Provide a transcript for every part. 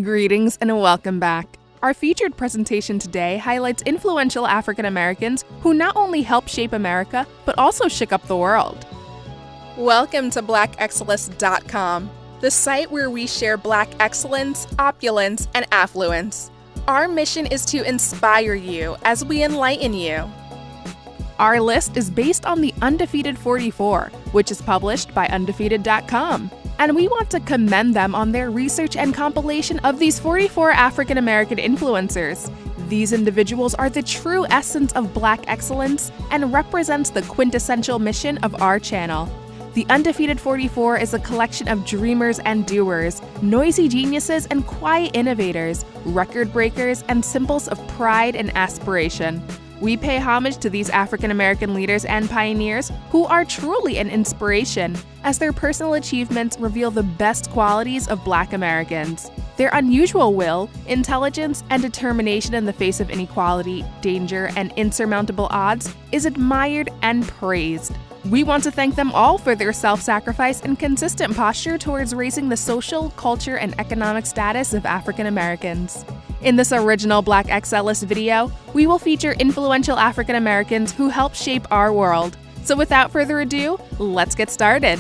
Greetings and welcome back. Our featured presentation today highlights influential African Americans who not only helped shape America, but also shook up the world. Welcome to blackexcellence.com, the site where we share Black excellence, opulence, and affluence. Our mission is to inspire you as we enlighten you. Our list is based on the Undefeated 44, which is published by undefeated.com. And we want to commend them on their research and compilation of these 44 African American influencers. These individuals are the true essence of Black excellence and represents the quintessential mission of our channel. The Undefeated 44 is a collection of dreamers and doers, noisy geniuses and quiet innovators, record breakers, and symbols of pride and aspiration. We pay homage to these African American leaders and pioneers who are truly an inspiration, as their personal achievements reveal the best qualities of Black Americans. Their unusual will, intelligence, and determination in the face of inequality, danger, and insurmountable odds is admired and praised. We want to thank them all for their self-sacrifice and consistent posture towards raising the social, culture, and economic status of African Americans. In this original Black XList video, we will feature influential African Americans who helped shape our world. So without further ado, let's get started.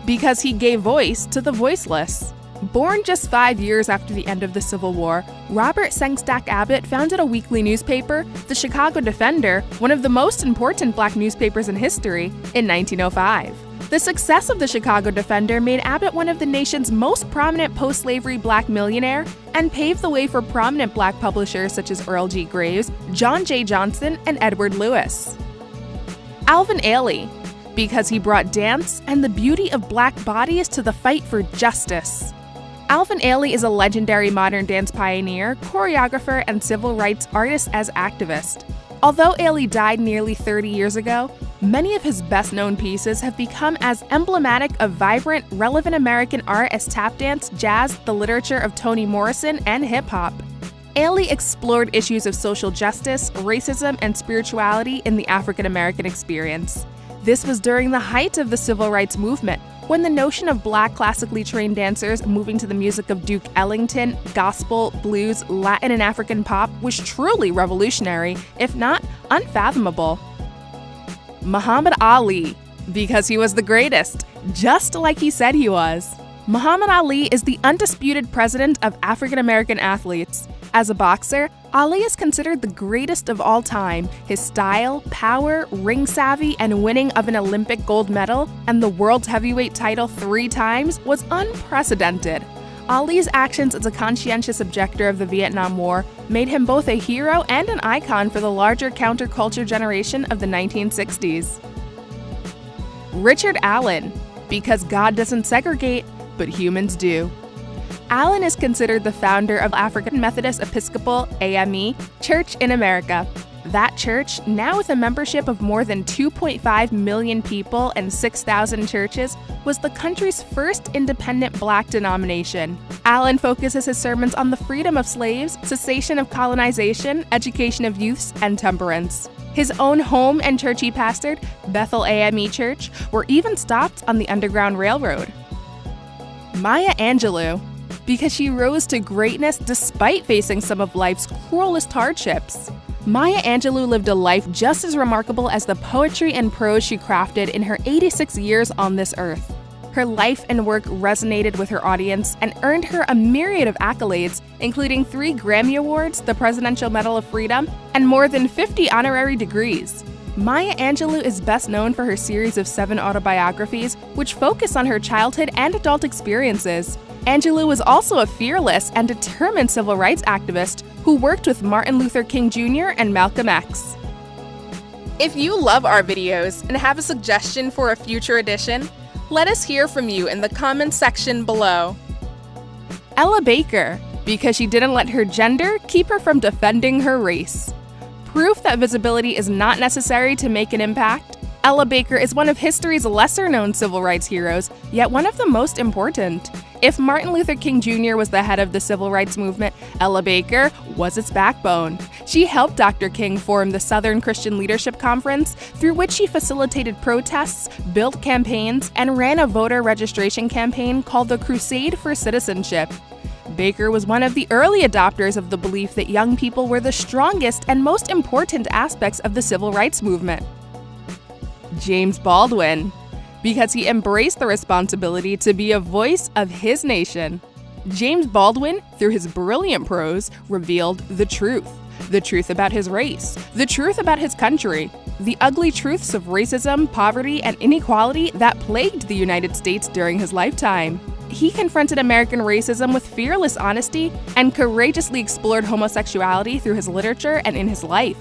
Because he gave voice to the voiceless. Born just 5 years after the end of the Civil War, Robert Sengstack Abbott founded a weekly newspaper, the Chicago Defender, one of the most important Black newspapers in history, in 1905. The success of the Chicago Defender made Abbott one of the nation's most prominent post-slavery Black millionaire and paved the way for prominent Black publishers such as Earl G. Graves, John J. Johnson, and Edward Lewis. Alvin Ailey, because he brought dance and the beauty of Black bodies to the fight for justice. Alvin Ailey is a legendary modern dance pioneer, choreographer, and civil rights artist as activist. Although Ailey died nearly 30 years ago, many of his best-known pieces have become as emblematic of vibrant, relevant American art as tap dance, jazz, the literature of Toni Morrison, and hip-hop. Ailey explored issues of social justice, racism, and spirituality in the African American experience. This was during the height of the civil rights movement, when the notion of Black classically trained dancers moving to the music of Duke Ellington, gospel, blues, Latin, and African pop was truly revolutionary, if not unfathomable. Muhammad Ali, because he was the greatest, just like he said he was. Muhammad Ali is the undisputed president of African American athletes. As a boxer, Ali is considered the greatest of all time. His style, power, ring savvy, and winning of an Olympic gold medal and the world's heavyweight title 3 times was unprecedented. Ali's actions as a conscientious objector of the Vietnam War made him both a hero and an icon for the larger counterculture generation of the 1960s. Richard Allen, because God doesn't segregate, but humans do. Allen is considered the founder of African Methodist Episcopal AME Church in America. That church, now with a membership of more than 2.5 million people and 6,000 churches, was the country's first independent Black denomination. Allen focuses his sermons on the freedom of slaves, cessation of colonization, education of youths, and temperance. His own home and church he pastored, Bethel AME Church, were even stopped on the Underground Railroad. Maya Angelou, because she rose to greatness despite facing some of life's cruelest hardships. Maya Angelou lived a life just as remarkable as the poetry and prose she crafted in her 86 years on this earth. Her life and work resonated with her audience and earned her a myriad of accolades, including 3 Grammy Awards, the Presidential Medal of Freedom, and more than 50 honorary degrees. Maya Angelou is best known for her series of 7 autobiographies, which focus on her childhood and adult experiences. Angelou was also a fearless and determined civil rights activist who worked with Martin Luther King Jr. and Malcolm X. If you love our videos and have a suggestion for a future edition, let us hear from you in the comments section below. Ella Baker, because she didn't let her gender keep her from defending her race. Proof that visibility is not necessary to make an impact, Ella Baker is one of history's lesser-known civil rights heroes, yet one of the most important. If Martin Luther King Jr. was the head of the civil rights movement, Ella Baker was its backbone. She helped Dr. King form the Southern Christian Leadership Conference, through which she facilitated protests, built campaigns, and ran a voter registration campaign called the Crusade for Citizenship. Baker was one of the early adopters of the belief that young people were the strongest and most important aspects of the civil rights movement. James Baldwin, because he embraced the responsibility to be a voice of his nation. James Baldwin, through his brilliant prose, revealed the truth about his race, the truth about his country, the ugly truths of racism, poverty, and inequality that plagued the United States during his lifetime. He confronted American racism with fearless honesty and courageously explored homosexuality through his literature and in his life.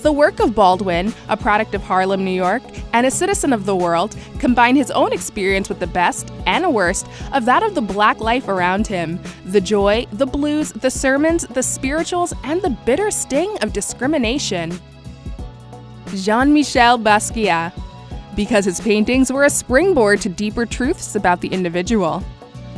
The work of Baldwin, a product of Harlem, New York, and a citizen of the world, combined his own experience with the best and worst of that of the Black life around him, the joy, the blues, the sermons, the spirituals, and the bitter sting of discrimination. Jean-Michel Basquiat, because his paintings were a springboard to deeper truths about the individual.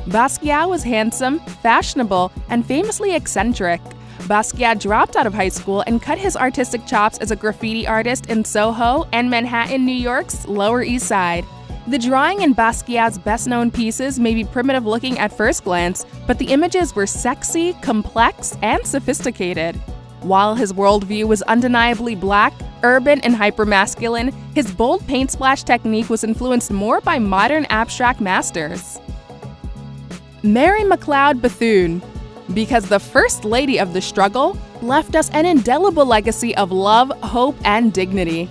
Basquiat was handsome, fashionable, and famously eccentric. Basquiat dropped out of high school and cut his artistic chops as a graffiti artist in Soho and Manhattan, New York's Lower East Side. The drawing in Basquiat's best-known pieces may be primitive-looking at first glance, but the images were sexy, complex, and sophisticated. While his worldview was undeniably Black, urban, and hypermasculine, his bold paint splash technique was influenced more by modern abstract masters. Mary McLeod Bethune, because the First Lady of the struggle left us an indelible legacy of love, hope, and dignity.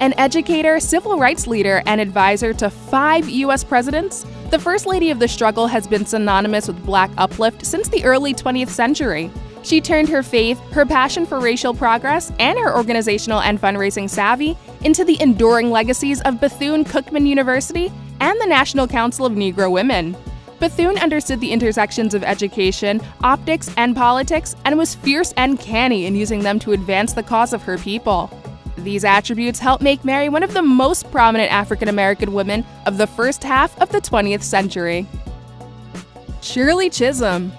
An educator, civil rights leader, and advisor to 5 U.S. presidents, the First Lady of the struggle has been synonymous with Black uplift since the early 20th century. She turned her faith, her passion for racial progress, and her organizational and fundraising savvy into the enduring legacies of Bethune-Cookman University and the National Council of Negro Women. Bethune understood the intersections of education, optics, and politics, and was fierce and canny in using them to advance the cause of her people. These attributes helped make Mary one of the most prominent African-American women of the first half of the 20th century. Shirley Chisholm,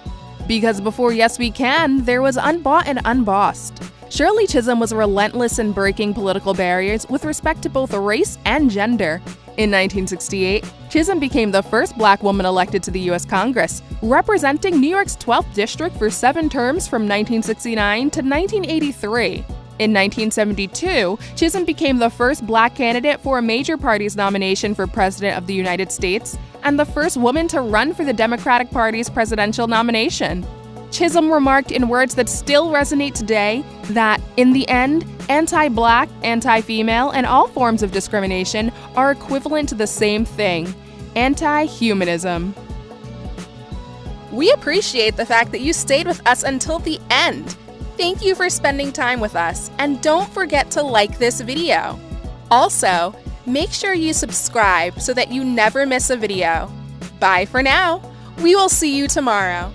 because before Yes We Can, there was Unbought and Unbossed. Shirley Chisholm was relentless in breaking political barriers with respect to both race and gender. In 1968, Chisholm became the first Black woman elected to the U.S. Congress, representing New York's 12th District for 7 terms from 1969 to 1983. In 1972, Chisholm became the first Black candidate for a major party's nomination for President of the United States and the first woman to run for the Democratic Party's presidential nomination. Chisholm remarked in words that still resonate today that, in the end, anti-Black, anti-female, and all forms of discrimination are equivalent to the same thing: anti-humanism. We appreciate the fact that you stayed with us until the end. Thank you for spending time with us, and don't forget to like this video. Also, make sure you subscribe so that you never miss a video. Bye for now. We will see you tomorrow.